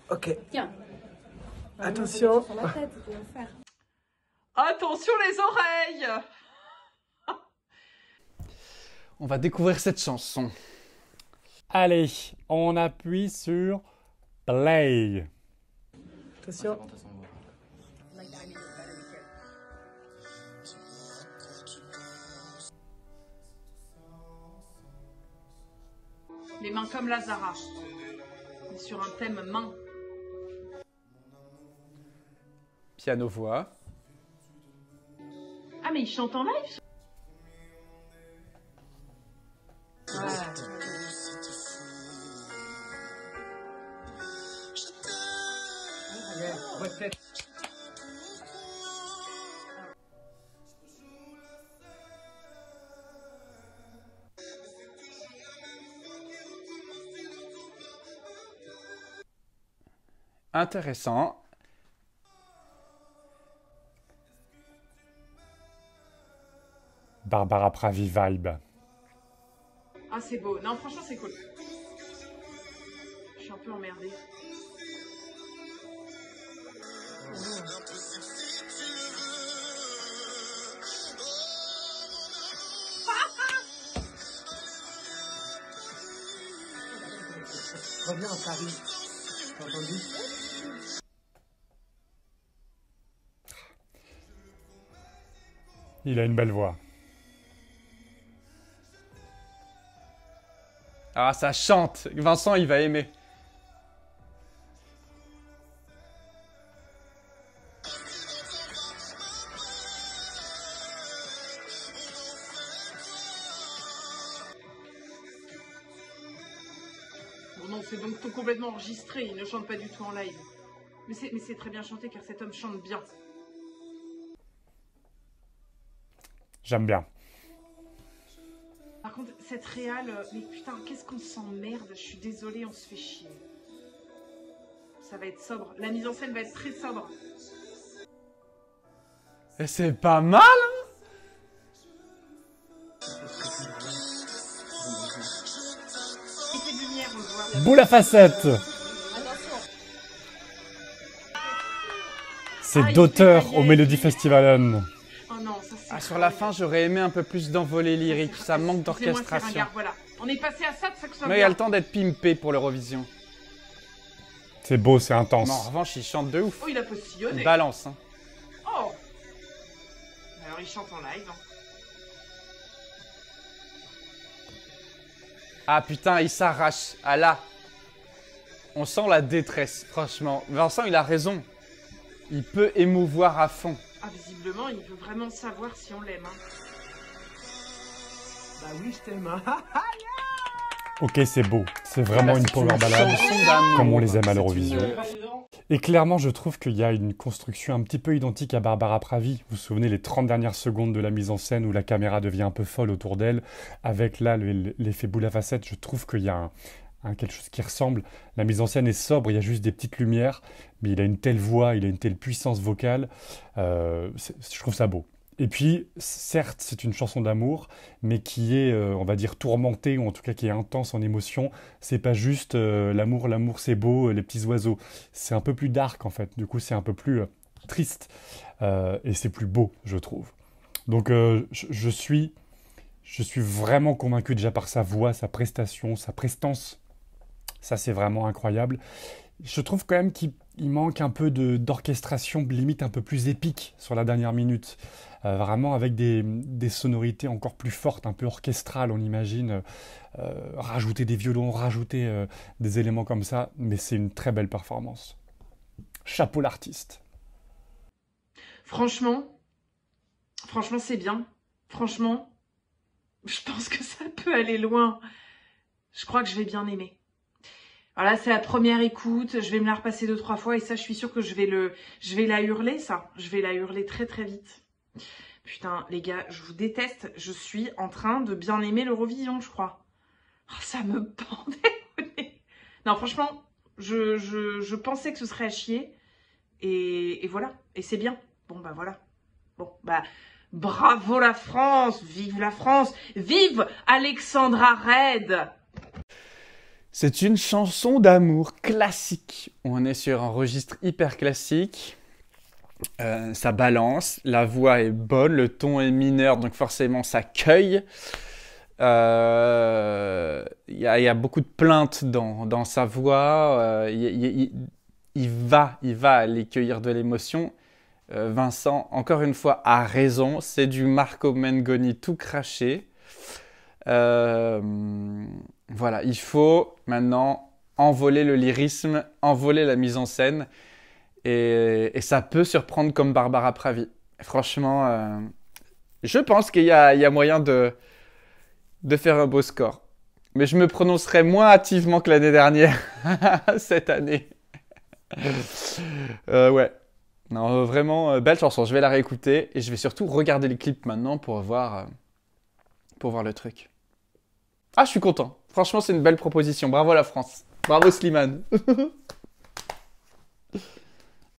Ok. Tiens. Attention. Sur la tête, tu vas le faire. Attention les oreilles. On va découvrir cette chanson. Allez, on appuie sur play. Attention. Les mains comme Lazara. On est sur un thème main. Piano-voix. Ah mais il chante en live. Intéressant. Barbara Pravi vibe. Ah c'est beau. Non franchement c'est cool. Je suis un peu emmerdée. Reviens à Paris. T'as entendu? Il a une belle voix. Ah, ça chante. Vincent, il va aimer. Bon non, c'est donc tout complètement enregistré. Il ne chante pas du tout en live. Mais c'est très bien chanté car cet homme chante bien. J'aime bien. Par contre, cette réal, mais putain, qu'est-ce qu'on s'emmerde. Je suis désolée, on se fait chier. Ça va être sobre. La mise en scène va être très sobre. Et c'est pas mal, hein? Effet de lumière, on le voit. Boule à facettes. C'est d'auteur au Melody Festivalen. Oh non, ça c'est... Ah, sur la fin, j'aurais aimé un peu plus d'envolée lyrique. Ça manque d'orchestration. Voilà. On est passé à ça de ça que ça Mais il y a le temps d'être pimpé pour l'Eurovision. C'est beau, c'est intense. Mais en revanche, il chante de ouf. Oh, il a postillonné. Il balance, hein. Oh. Alors, il chante en live. Hein. Ah putain, il s'arrache. Ah là. On sent la détresse, franchement. Vincent, il a raison. Il peut émouvoir à fond. Ah, visiblement, il veut vraiment savoir si on l'aime. Hein. Bah oui, je t'aime. Ok, c'est beau. C'est vraiment une power ballade, chanson d'amour. comme on les aime à l'Eurovision. Et clairement, je trouve qu'il y a une construction un petit peu identique à Barbara Pravi. Vous vous souvenez, les 30 dernières secondes de la mise en scène où la caméra devient un peu folle autour d'elle, avec là l'effet boule à facettes, je trouve qu'il y a quelque chose qui ressemble. La mise en scène est sobre, il y a juste des petites lumières, mais il a une telle voix, il a une telle puissance vocale. Je trouve ça beau. Et puis, certes, c'est une chanson d'amour, mais qui est, on va dire, tourmentée, ou en tout cas qui est intense en émotion. C'est pas juste l'amour, l'amour c'est beau, les petits oiseaux. C'est un peu plus dark, en fait. Du coup, c'est un peu plus triste. Et c'est plus beau, je trouve. Donc, je suis vraiment convaincu déjà par sa voix, sa prestation, sa prestance. Ça, c'est vraiment incroyable. Je trouve quand même qu'il manque un peu d'orchestration, limite un peu plus épique sur la dernière minute. Vraiment avec des sonorités encore plus fortes, un peu orchestrales, on imagine. Rajouter des violons, rajouter des éléments comme ça. Mais c'est une très belle performance. Chapeau l'artiste. Franchement, c'est bien. Franchement, je pense que ça peut aller loin. Je crois que je vais bien aimer. Voilà, c'est la première écoute, je vais me la repasser 2-3 fois et ça, je suis sûre que je vais la hurler, ça. Je vais la hurler très très vite. Putain, les gars, je vous déteste. Je suis en train de bien aimer l'Eurovision, je crois. Oh, ça me pendait au nez. Non, franchement, je pensais que ce serait à chier. Et voilà, et c'est bien. Bon, bah voilà. Bon, bah... Bravo la France, vive Alexandra Red. C'est une chanson d'amour classique. On est sur un registre hyper classique. Ça balance, la voix est bonne, le ton est mineur, donc forcément ça cueille. Il y a beaucoup de plaintes dans sa voix. Il va aller cueillir de l'émotion. Vincent, encore une fois, a raison. C'est du Marco Mengoni tout craché. Voilà, il faut maintenant envoler le lyrisme, envoler la mise en scène. Et ça peut surprendre comme Barbara Pravi. Franchement, je pense qu'il y a moyen de faire un beau score. Mais je me prononcerai moins hâtivement que l'année dernière, cette année. Ouais. Non, vraiment, belle chanson. Je vais la réécouter et je vais surtout regarder les clips maintenant pour voir le truc. Ah, je suis content. Franchement, c'est une belle proposition. Bravo la France. Bravo Slimane.